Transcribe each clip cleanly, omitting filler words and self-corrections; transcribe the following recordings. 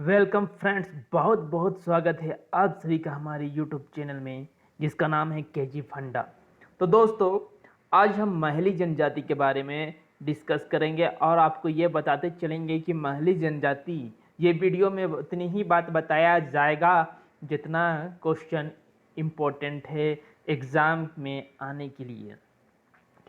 Welcome friends, बहुत बहुत स्वागत है आप सभी का हमारे यूट्यूब चैनल में जिसका नाम है केजी फंडा। तो दोस्तों, आज हम महली जनजाति के बारे में डिस्कस करेंगे और आपको ये बताते चलेंगे कि महली जनजाति, ये वीडियो में उतनी ही बात बताया जाएगा जितना क्वेश्चन इम्पोर्टेंट है एग्ज़ाम में आने के लिए।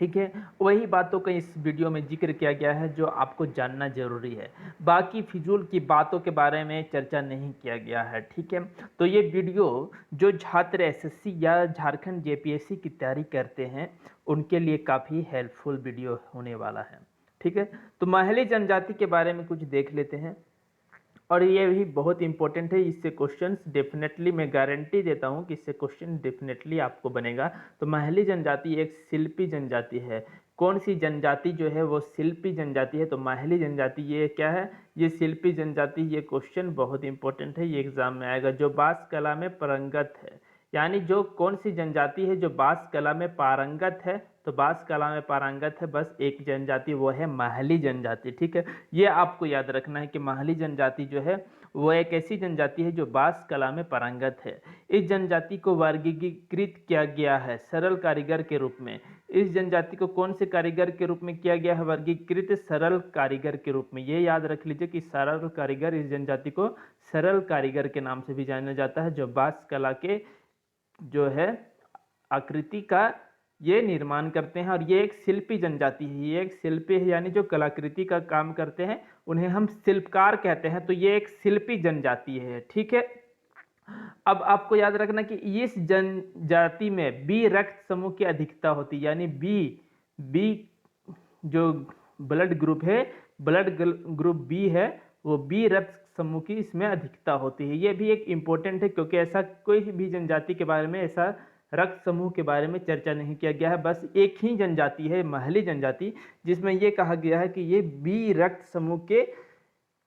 ठीक है, वही बातों का इस वीडियो में जिक्र किया गया है जो आपको जानना जरूरी है। बाकी फिजूल की बातों के बारे में चर्चा नहीं किया गया है। ठीक है, तो ये वीडियो जो छात्र एसएससी या झारखंड जेपीएससी की तैयारी करते हैं उनके लिए काफ़ी हेल्पफुल वीडियो होने वाला है। ठीक है, तो महली जनजाति के बारे में कुछ देख लेते हैं और ये भी बहुत इंपॉर्टेंट है। इससे क्वेश्चंस डेफिनेटली, मैं गारंटी देता हूँ कि इससे क्वेश्चन डेफिनेटली आपको बनेगा। तो महली जनजाति एक शिल्पी जनजाति है। कौन सी जनजाति जो है वो शिल्पी जनजाति है? तो महली जनजाति ये क्या है? ये शिल्पी जनजाति। ये क्वेश्चन बहुत इंपॉर्टेंट है, ये एग्जाम में आएगा। जो बांस कला में पारंगत है, यानी जो कौन सी जनजाति है जो बांस कला में पारंगत है? तो बांस कला में पारंगत है बस एक जनजाति, वो है महली जनजाति। ठीक है, ये आपको याद रखना है कि महली जनजाति जो है वो एक ऐसी जनजाति है जो बांस कला में पारंगत है। इस जनजाति को वर्गीकृत किया गया है सरल कारीगर के रूप में। इस जनजाति को कौन से कारीगर के रूप में किया गया है वर्गीकृत? सरल कारीगर के रूप में। ये याद रख लीजिए कि सरल कारीगर, इस जनजाति को सरल कारीगर के नाम से भी जाना जाता है, जो बांस कला के जो है आकृति का ये निर्माण करते हैं। और ये एक शिल्पी जनजाति है, ये एक शिल्पी है, यानी जो कलाकृति का काम करते हैं उन्हें हम शिल्पकार कहते हैं। तो ये एक शिल्पी जनजाति है। ठीक है, अब आपको याद रखना कि इस जनजाति में बी रक्त समूह की अधिकता होती है, यानी बी बी जो ब्लड ग्रुप है, ब्लड ग्रुप बी है, वो बी रक्त समूह की इसमें अधिकता होती है। ये भी एक इम्पोर्टेंट है क्योंकि ऐसा कोई भी जनजाति के बारे में, ऐसा रक्त समूह के बारे में चर्चा नहीं किया गया है। बस एक ही जनजाति है महली जनजाति जिसमें यह कहा गया है कि ये बी रक्त समूह के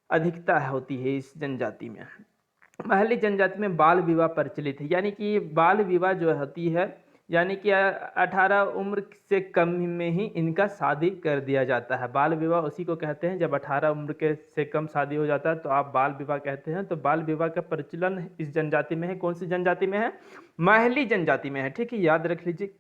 अधिकता होती है इस जनजाति में। महली जनजाति में बाल विवाह प्रचलित है, यानी कि बाल विवाह जो होती है, यानी कि 18 उम्र से कम में ही इनका शादी कर दिया जाता है। बाल विवाह उसी को कहते हैं जब 18 उम्र के से कम शादी हो जाता है तो आप बाल विवाह कहते हैं। तो बाल विवाह का प्रचलन इस जनजाति में है। कौन सी जनजाति में है? महली जनजाति में है। ठीक है, याद रख लीजिए।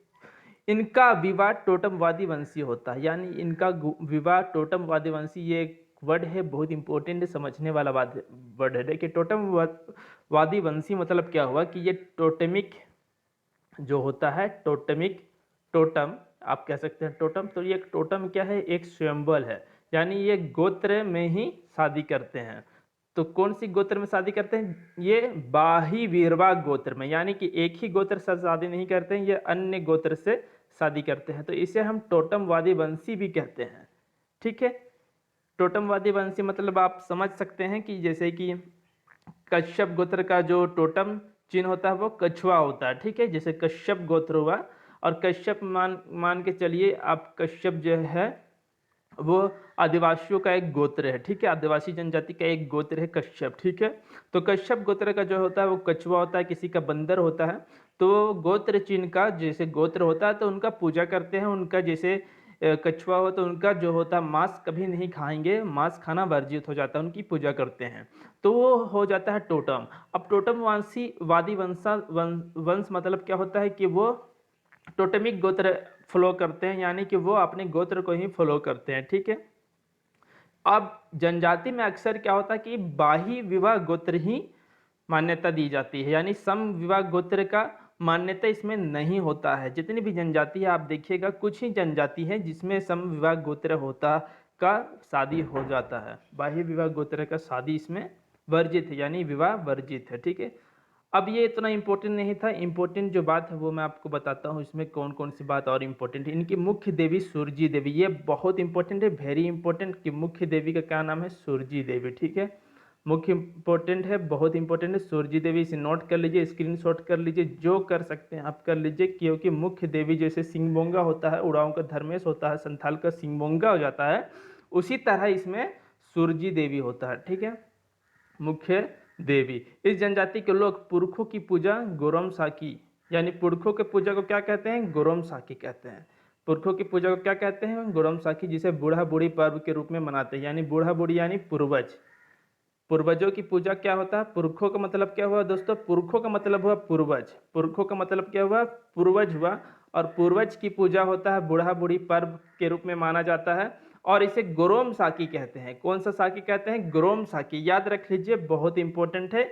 इनका विवाह टोटमवादी वंशी होता है, यानी इनका विवाह टोटमवादी वंशी, ये एक वर्ड है बहुत इंपॉर्टेंट है, समझने वाला वर्ड है। देखिए, टोटमवादी वंशी मतलब क्या हुआ कि ये टोटेमिक जो होता है, टोटम आप कह सकते हैं टोटम। तो ये टोटम क्या है? एक स्वयंवर है, यानी ये गोत्र में ही शादी करते हैं। तो कौन सी गोत्र में शादी करते हैं? ये बाही वीरवा गोत्र में, यानी कि एक ही गोत्र से शादी नहीं करते हैं, ये अन्य गोत्र से शादी करते हैं। तो इसे हम टोटमवादी वंशी भी कहते हैं। ठीक है, टोटमवादी वंशी मतलब आप समझ सकते हैं कि जैसे कि कश्यप गोत्र का जो टोटम चिन्ह होता है वो कछुआ होता है। ठीक है, जैसे कश्यप गोत्र हुआ, और कश्यप मान के चलिए आप, कश्यप जो है वो आदिवासियों का एक गोत्र है। ठीक है, आदिवासी जनजाति का एक गोत्र है कश्यप। ठीक है, तो कश्यप गोत्र का जो होता है वो कछुआ होता है, किसी का बंदर होता है। तो गोत्र चिन्ह का जैसे गोत्र होता है तो उनका पूजा करते हैं। उनका जैसे कछुआ हो तो उनका जो होता है मांस कभी नहीं खाएंगे, मांस खाना वर्जित हो जाता है, उनकी पूजा करते हैं। तो वो हो जाता है टोटम। अब टोटम वंशी वादी वंश मतलब क्या होता है कि वो टोटेमिक गोत्र फॉलो करते हैं, यानी कि वो अपने गोत्र को ही फॉलो करते हैं। ठीक है, अब जनजाति में अक्सर क्या होता है कि बाही विवाह गोत्र ही मान्यता दी जाती है, यानी सम विवाह गोत्र का मान्यता इसमें नहीं होता है। जितनी भी जनजाति है आप देखिएगा, कुछ ही जनजाति है जिसमें सम विवाह गोत्र होता का शादी हो जाता है। बाह्य विवाह गोत्र का शादी इसमें वर्जित है, यानी विवाह वर्जित है। ठीक है, अब ये इतना इम्पोर्टेंट नहीं था। इम्पोर्टेंट जो बात है वो मैं आपको बताता हूँ, इसमें कौन कौन सी बात और इम्पोर्टेंट है। इनकी मुख्य देवी सूरजी देवी, ये बहुत इंपॉर्टेंट है, वेरी इंपॉर्टेंट कि मुख्य देवी का क्या नाम है? सूरजी देवी। ठीक है, मुख्य इंपॉर्टेंट है, बहुत इंपॉर्टेंट है सूरजी देवी। इसे नोट कर लीजिए, स्क्रीनशॉट कर लीजिए, जो कर सकते हैं आप कर लीजिए। क्योंकि मुख्य देवी जैसे सिंगबोंगा होता है, उड़ाओं का धर्मेश होता है, संथाल का सिंगबोंगा हो जाता है, उसी तरह इसमें सूरजी देवी होता है। ठीक है, मुख्य देवी। इस जनजाति के लोग पुरखों की पूजा गोरम साकी, यानी पुरखों के पूजा को क्या कहते हैं? गोरम साकी कहते हैं। पुरखों की पूजा को क्या कहते हैं? गोरम साकी, जिसे बूढ़ा बूढ़ी पर्व के रूप में मनाते हैं, यानी बूढ़ा बूढ़ी यानी पूर्वज। पूर्वजों की पूजा क्या होता है? पुरखों का मतलब क्या हुआ दोस्तों? पुरखों का मतलब हुआ पूर्वज। पुरखों का मतलब क्या हुआ? पूर्वज हुआ। और पूर्वज की पूजा होता है बूढ़ा बूढ़ी पर्व के रूप में माना जाता है और इसे गोरोम साकी कहते हैं। कौन सा साकी कहते हैं? गोरोम साकी। याद रख लीजिए, बहुत इंपॉर्टेंट है।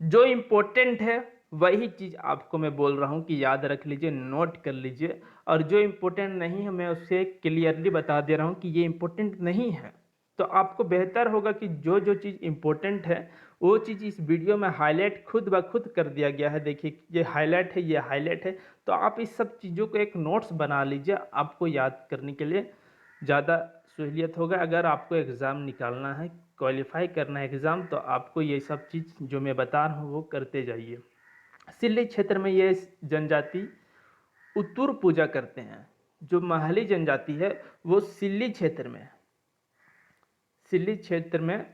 जो इम्पोर्टेंट है वही चीज़ आपको मैं बोल रहा हूँ कि याद रख लीजिए, नोट कर लीजिए। और जो इम्पोर्टेंट नहीं है मैं उससे क्लियरली बता दे रहा हूँ कि ये इम्पोर्टेंट नहीं है। तो आपको बेहतर होगा कि जो जो चीज़ इम्पोर्टेंट है वो चीज़ इस वीडियो में हाईलाइट खुद ब खुद कर दिया गया है। देखिए ये हाईलाइट है, ये हाईलाइट है। तो आप इस सब चीज़ों को एक नोट्स बना लीजिए, आपको याद करने के लिए ज़्यादा सहूलियत होगा। अगर आपको एग्ज़ाम निकालना है, क्वालिफाई करना है एग्ज़ाम, तो आपको ये सब चीज़ जो मैं बता रहा हूँ वो करते जाइए। सिल्ली क्षेत्र में ये जनजाति उत्तुर पूजा करते हैं। जो महली जनजाति है वो सिल्ली क्षेत्र में, सिल्ली क्षेत्र में,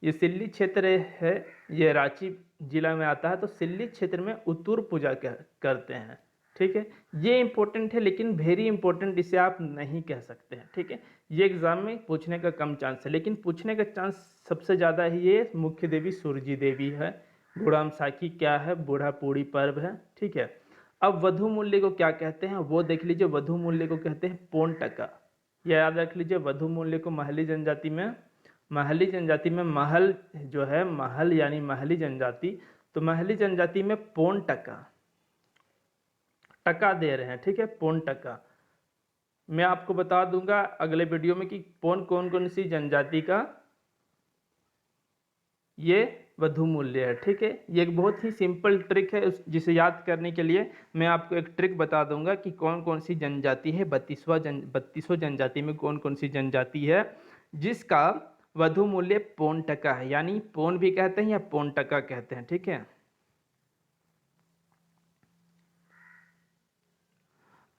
ये सिल्ली क्षेत्र है, ये रांची जिला में आता है। तो सिल्ली क्षेत्र में उत्तुर पूजा करते हैं। ठीक है, ये इंपॉर्टेंट है लेकिन वेरी इंपॉर्टेंट इसे आप नहीं कह सकते हैं। ठीक है, ये एग्जाम में पूछने का कम चांस है, लेकिन पूछने का चांस सबसे ज़्यादा ही ये मुख्य देवी सूरजी देवी है। गुड़ाम साकी क्या है? बूढ़ा पूड़ी पर्व है। ठीक है, अब वधु मूल्य को क्या कहते हैं वो देख लीजिए। वधु मूल्य को कहते हैं पौन टका। यह याद रख लीजिए, वधु मूल्य को महली जनजाति में, महली जनजाति में महल जो है, महल यानी महली जनजाति, तो महली जनजाति में पौन टका, टका दे रहे हैं। ठीक है, पौन टका। मैं आपको बता दूंगा अगले वीडियो में कि पौन कौन कौन सी जनजाति का ये वधु मूल्य है। ठीक है, ये एक बहुत ही सिंपल ट्रिक है, जिसे याद करने के लिए मैं आपको एक ट्रिक बता दूंगा कि कौन कौन सी जनजाति है। 32 जनजाति में कौन कौन सी जनजाति है जिसका वधु मूल्य पौन टका है, यानी पौन भी कहते हैं या पौन टका कहते हैं। ठीक है,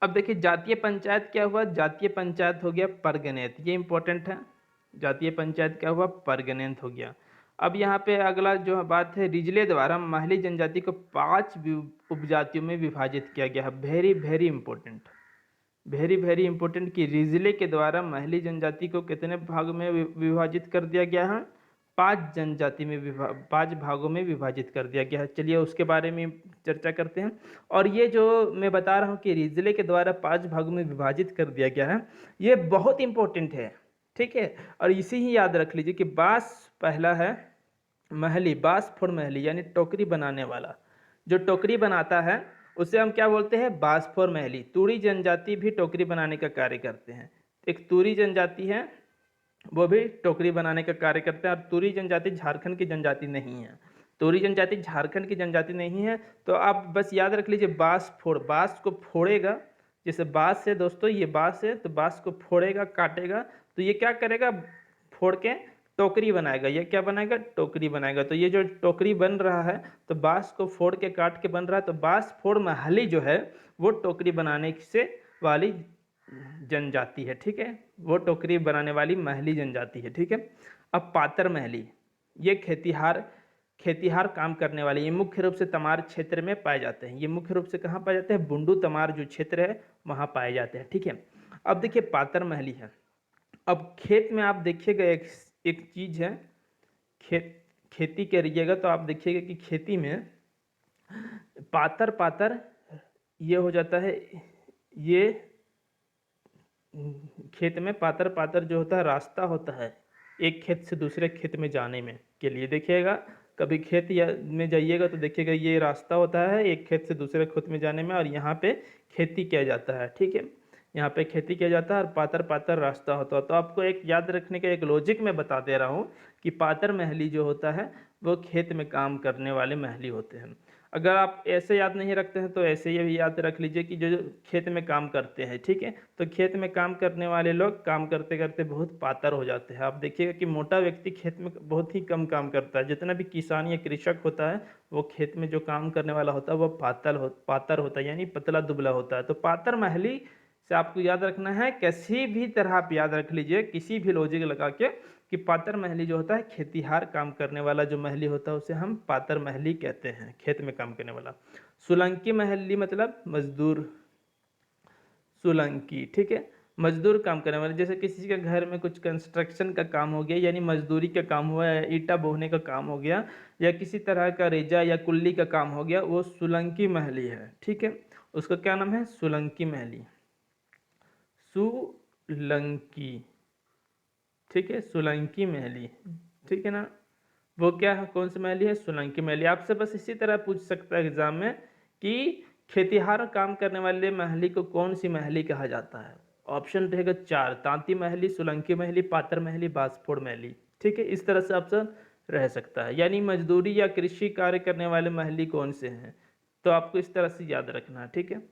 अब देखिए जातीय पंचायत क्या हुआ? जातीय पंचायत हो गया परगनेत, ये इंपॉर्टेंट है। जातीय पंचायत क्या हुआ? परगनेत हो गया। अब यहाँ पे अगला जो बात है, रिजले द्वारा महली जनजाति को 5 उपजातियों में विभाजित किया गया है। Very very important, very very important कि रिजले के द्वारा महली जनजाति को कितने भाग में विभाजित कर दिया गया है? 5 जनजाति में 5 भागों में विभाजित कर दिया गया है। चलिए उसके बारे में चर्चा करते हैं। और ये जो मैं बता रहा हूँ कि रिजले के द्वारा 5 भागों में विभाजित कर दिया गया है, ये बहुत इंपॉर्टेंट है। ठीक है, और इसे ही याद रख लीजिए कि बांस पहला है महली, बांस फोड़ महली, यानी टोकरी बनाने वाला। जो टोकरी बनाता है उसे हम क्या बोलते हैं? बांस फोड़ महली। तूड़ी जनजाति भी टोकरी बनाने का कार्य करते हैं। एक तूरी जनजाति है, वो भी टोकरी बनाने का कार्य करते हैं। और तूरी जनजाति झारखंड की जनजाति नहीं है। तूरी जनजाति झारखंड की जनजाति नहीं है। तो आप बस याद रख लीजिए, बांस फोड़, बांस को फोड़ेगा। जैसे बांस है दोस्तों, ये बांस है, तो बांस को फोड़ेगा, काटेगा, तो ये क्या करेगा? फोड़ के टोकरी बनाएगा। ये क्या बनाएगा? टोकरी बनाएगा। तो ये जो टोकरी बन रहा है, तो बांस को फोड़ के काट के बन रहा है। तो बांस फोड़ महली जो है वो टोकरी बनाने से वाली जनजाति है। ठीक है, वो टोकरी बनाने वाली महली जनजाति है। ठीक है, अब पातर महली, ये खेतिहार, खेतिहार काम करने वाले, ये मुख्य रूप से तमार क्षेत्र में पाए जाते हैं। ये मुख्य रूप से कहाँ पाए जाते हैं? बुंडू तमार जो क्षेत्र है वहाँ पाए जाते हैं। ठीक है, अब देखिए पातर महली है। अब खेत में आप देखिएगा एक चीज है, खेती करिएगा तो आप देखिएगा कि खेती में पातर पातर ये हो जाता है। ये खेत में पातर पातर जो होता है रास्ता होता है एक खेत से दूसरे खेत में जाने में के लिए। देखिएगा कभी खेत या में जाइएगा तो देखिएगा ये रास्ता होता है एक खेत से दूसरे खेत में जाने में, और यहाँ पे खेती किया जाता है। ठीक है, यहाँ पे खेती किया जाता है और पातर पातर रास्ता होता है। तो आपको एक याद रखने का एक लॉजिक मैं बता दे रहा हूँ कि पातर महली जो होता है वो खेत में काम करने वाले महली होते हैं। अगर आप ऐसे याद नहीं रखते हैं तो ऐसे ये भी याद रख लीजिए कि जो जो खेत में काम करते हैं। ठीक है, तो खेत में काम करने वाले लोग काम करते करते बहुत पातर हो जाते हैं। आप देखिएगा कि मोटा व्यक्ति खेत में बहुत ही कम काम करता है। जितना भी किसान या कृषक होता है वो खेत में जो काम करने वाला होता है वो पातर होता है, यानी पतला दुबला होता है। तो पातर महली से आपको याद रखना है, किसी भी तरह आप याद रख लीजिए, किसी भी लॉजिक लगा के, कि पातर महली जो होता है खेतिहार काम करने वाला जो महली होता है उसे हम पातर महली कहते हैं, खेत में काम करने वाला। सोलंकी महली मतलब मजदूर, सोलंकी। ठीक है, मजदूर काम करने वाले, जैसे किसी के घर में कुछ कंस्ट्रक्शन का काम हो गया यानी मजदूरी का काम हुआ है, ईंटा बोहने का काम हो गया या किसी तरह का रेजा या कुल्ली का काम हो गया, वो सोलंकी महली है। ठीक है, उसका क्या नाम है? सोलंकी महली, सोलंकी। ठीक है, सोलंकी महली। ठीक है ना, वो क्या है, कौन सी महली है? सोलंकी महली। आपसे बस इसी तरह पूछ सकता है एग्जाम में कि खेतिहार काम करने वाले महली को कौन सी महली कहा जाता है। ऑप्शन रहेगा 4, तांती महली, सोलंकी महली, पातर महली, बांसफोड़ महली। ठीक है, इस तरह से ऑप्शन रह सकता है, यानी मजदूरी या कृषि कार्य करने वाले महली कौन से हैं, तो आपको इस तरह से याद रखना है। ठीक है,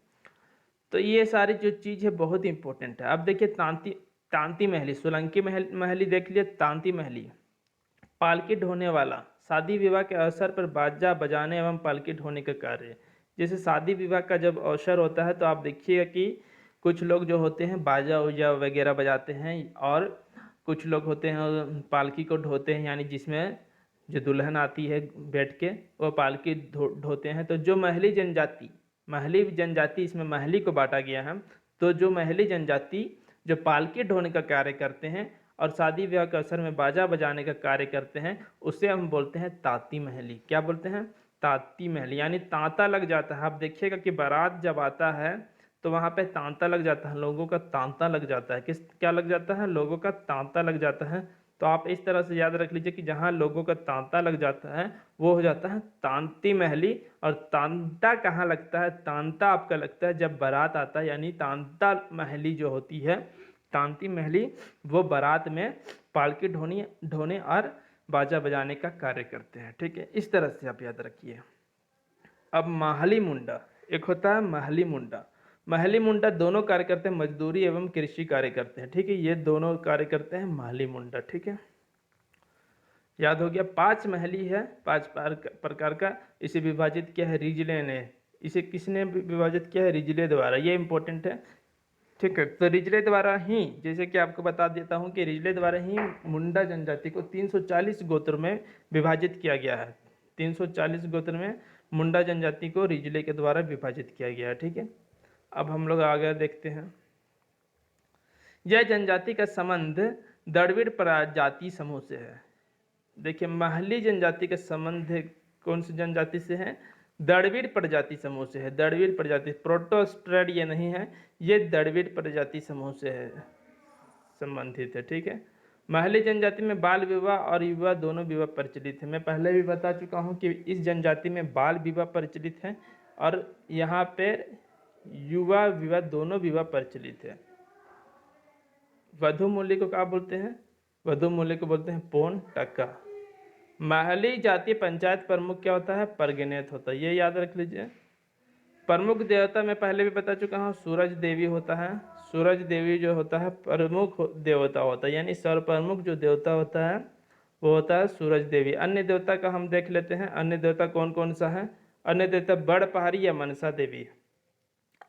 तो ये सारी जो चीज़ है बहुत इंपॉर्टेंट है। अब देखिए तांती तांती महली, सोलंकी महली देख लिया। तांती महली, पालकी ढोने वाला, शादी विवाह के अवसर पर बाजा बजाने एवं पालकी ढोने का कार्य। जैसे शादी विवाह का जब अवसर होता है तो आप देखिएगा कि कुछ लोग जो होते हैं बाजा उजा वगैरह बजाते हैं, और कुछ लोग होते हैं पालकी को ढोते हैं, यानी जिसमें जो दुल्हन आती है बैठ के वो पालकी ढोते हैं। तो जो महली जनजाति इसमें महली को बांटा गया है, तो जो महली जनजाति जो पालकी ढोने का कार्य करते हैं और शादी विवाह के अवसर में बाजा बजाने का कार्य करते हैं, उसे हम बोलते हैं ताती महली। क्या बोलते हैं? ताती महली, यानी तांता लग जाता है। आप देखिएगा कि बारात जब आता है तो वहाँ पे तांता लग जाता है, लोगों का तांता लग जाता है। क्या लग जाता है? लोगों का तांता लग जाता है। तो आप इस तरह से याद रख लीजिए कि जहाँ लोगों का तांता लग जाता है वो हो जाता है तांती महली। और तांता कहाँ लगता है? तांता आपका लगता है जब बारात आता है, यानी तांता महली जो होती है, तांती महली, वो बारात में पालकी ढोने और बाजा बजाने का कार्य करते हैं। ठीक है, इस तरह से आप याद रखिए। अब माहली मुंडा, एक होता है महली मुंडा। महली मुंडा दोनों कार्य करते हैं, मजदूरी एवं कृषि कार्य करते हैं। ठीक है, ये दोनों कार्य करते हैं महली मुंडा। ठीक है, याद हो गया। 5 महली है, 5 प्रकार का। इसे विभाजित किया है रिजले ने। इसे किसने विभाजित किया है? रिजले द्वारा। ये इंपॉर्टेंट है। ठीक है, तो रिजले द्वारा ही, जैसे कि आपको बता देता हूँ कि रिजले द्वारा ही मुंडा जनजाति को 340 गोत्र में विभाजित किया गया है। 340 गोत्र में मुंडा जनजाति को रिजले के द्वारा विभाजित किया गया है। ठीक है, अब हम लोग आगे देखते हैं। यह जनजाति का संबंध द्रविड़ प्रजाति समूह से है। देखिए, महली जनजाति का संबंध कौन सी जनजाति से है? द्रविड़ प्रजाति समूह से है। द्रविड़ प्रजाति, प्रोटोस्ट्रेड ये नहीं है, ये द्रविड़ प्रजाति समूह से है, संबंधित है। ठीक है, महली जनजाति में बाल विवाह और युवा दोनों विवाह प्रचलित है। मैं पहले भी बता चुका हूँ कि इस जनजाति में बाल विवाह प्रचलित है और यहाँ पे युवा विवाह दोनों विवाह प्रचलित है। वधु मूल्य को क्या बोलते हैं? वधु मूल्य को बोलते हैं पौन टका। महली जाति पंचायत प्रमुख क्या होता है? परगनेत होता है। ये याद रख लीजिए। प्रमुख देवता मैं पहले भी बता चुका हूँ, सूरज देवी होता है। सूरज देवी जो होता है प्रमुख देवता होता है, यानी सर्वप्रमुख जो देवता होता है वो होता है सूरज देवी। अन्य देवता का हम देख लेते हैं, अन्य देवता कौन कौन सा है। अन्य देवता बड़ पहाड़ी या मनसा देवी।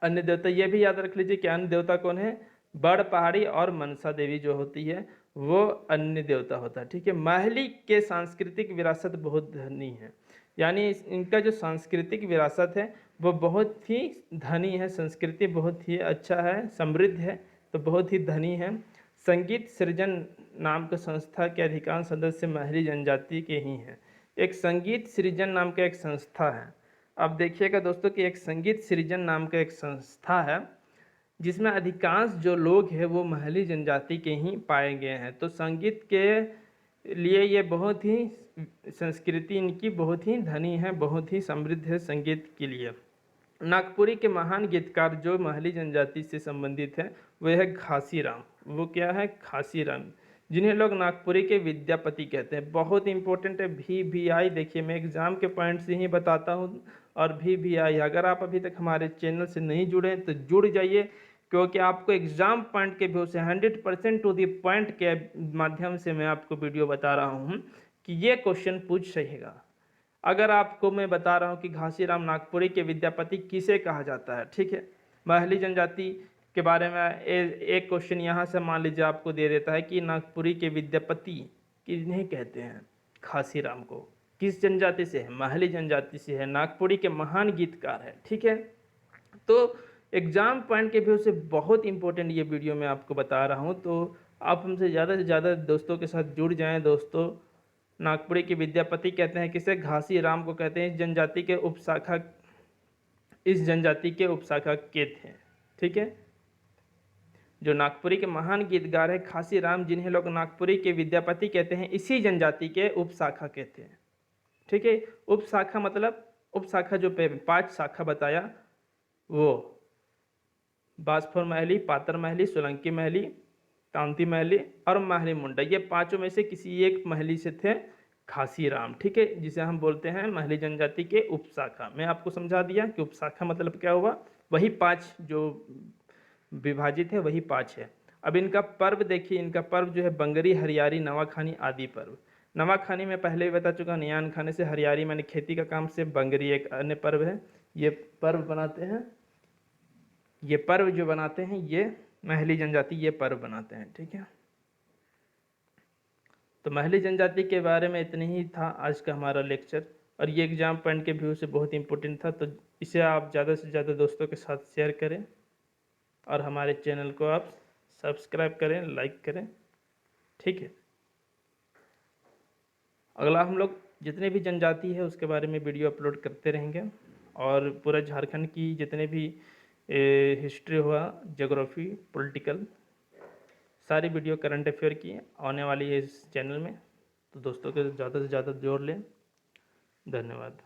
अन्य देवता ये भी याद रख लीजिए कि अन्य देवता कौन है? बड़ पहाड़ी और मनसा देवी जो होती है वो अन्य देवता होता है। ठीक है, महली के सांस्कृतिक विरासत बहुत धनी है, यानी इनका जो सांस्कृतिक विरासत है वो बहुत ही धनी है, संस्कृति बहुत ही अच्छा है, समृद्ध है, तो बहुत ही धनी है। संगीत सृजन नाम के संस्था के अधिकांश सदस्य महली जनजाति के ही हैं। एक संगीत सृजन नाम का एक संस्था है। अब देखिएगा दोस्तों कि एक संगीत सृजन नाम का एक संस्था है जिसमें अधिकांश जो लोग हैं वो महली जनजाति के ही पाए गए हैं। तो संगीत के लिए ये बहुत ही, संस्कृति इनकी बहुत ही धनी है, बहुत ही समृद्ध है संगीत के लिए। नागपुरी के महान गीतकार जो महली जनजाति से संबंधित है वह है घासीराम। वो क्या है? घासीराम, जिन्हें लोग नागपुरी के विद्यापति कहते हैं। बहुत इंपॉर्टेंट है VVI। देखिए, मैं एग्जाम के पॉइंट से ही बताता हूँ। और VVI, अगर आप अभी तक हमारे चैनल से नहीं जुड़े तो जुड़ जाइए, क्योंकि आपको एग्जाम पॉइंट के व्यू से 100% टू द पॉइंट के माध्यम से मैं आपको वीडियो बता रहा हूँ कि ये क्वेश्चन पूछ सकेगा। अगर आपको मैं बता रहा हूँ कि घासीराम नागपुरी के विद्यापति किसे कहा जाता है। ठीक है, महली जनजाति के बारे में एक क्वेश्चन यहाँ से मान लीजिए आपको दे देता है कि नागपुरी के विद्यापति किन्हें कहते हैं? घासीराम को। किस जनजाति से है? महली जनजाति से है, नागपुरी के महान गीतकार है। ठीक है, तो एग्ज़ाम पॉइंट के व्यू से बहुत इंपॉर्टेंट ये वीडियो मैं आपको बता रहा हूँ, तो आप हमसे ज़्यादा से ज़्यादा दोस्तों के साथ जुड़ जाएं। दोस्तों, नागपुरी के विद्यापति कहते हैं किसे, घासी राम को कहते हैं। इस जनजाति के उपशाखा के थे। ठीक है, जो नागपुरी के महान गीतकार है घासी राम, जिन्हें लोग नागपुरी के विद्यापति कहते हैं, इसी जनजाति के उपशाखा के थे। ठीक है, उपशाखा मतलब उपशाखा जो 5 शाखा बताया, वो बाजपुर महली, पातर महली, सोलंकी महली, कांति महली और महली मुंडा, ये पांचों में से किसी एक महली से थे घासी राम। ठीक है, जिसे हम बोलते हैं महली जनजाति के उपशाखा। मैं आपको समझा दिया कि उपशाखा मतलब क्या हुआ, वही 5 जो विभाजित है वही 5 है। अब इनका पर्व देखिए, इनका पर्व जो है बंगरी, हरियारी, नवाखानी आदि पर्व। नवाखानी में पहले भी बता चुका, नियान खाने से, हरियारी मैंने खेती का काम से, बंगरी एक अन्य पर्व है। ये पर्व बनाते हैं, ये पर्व जो बनाते हैं ये महली जनजाति ये पर्व बनाते हैं। ठीक है, तो महली जनजाति के बारे में इतनी ही था आज का हमारा लेक्चर, और ये एग्जाम पॉइंट के व्यू से बहुत इंपॉर्टेंट था, तो इसे आप ज़्यादा से ज़्यादा दोस्तों के साथ शेयर करें और हमारे चैनल को आप सब्सक्राइब करें, लाइक करें। ठीक है, अगला हम लोग जितने भी जनजाति है उसके बारे में वीडियो अपलोड करते रहेंगे, और पूरा झारखंड की जितने भी हिस्ट्री हुआ, ज्योग्राफी, पॉलिटिकल, सारी वीडियो करंट अफेयर की आने वाली है इस चैनल में, तो दोस्तों के ज़्यादा से ज़्यादा जोड़ लें। धन्यवाद।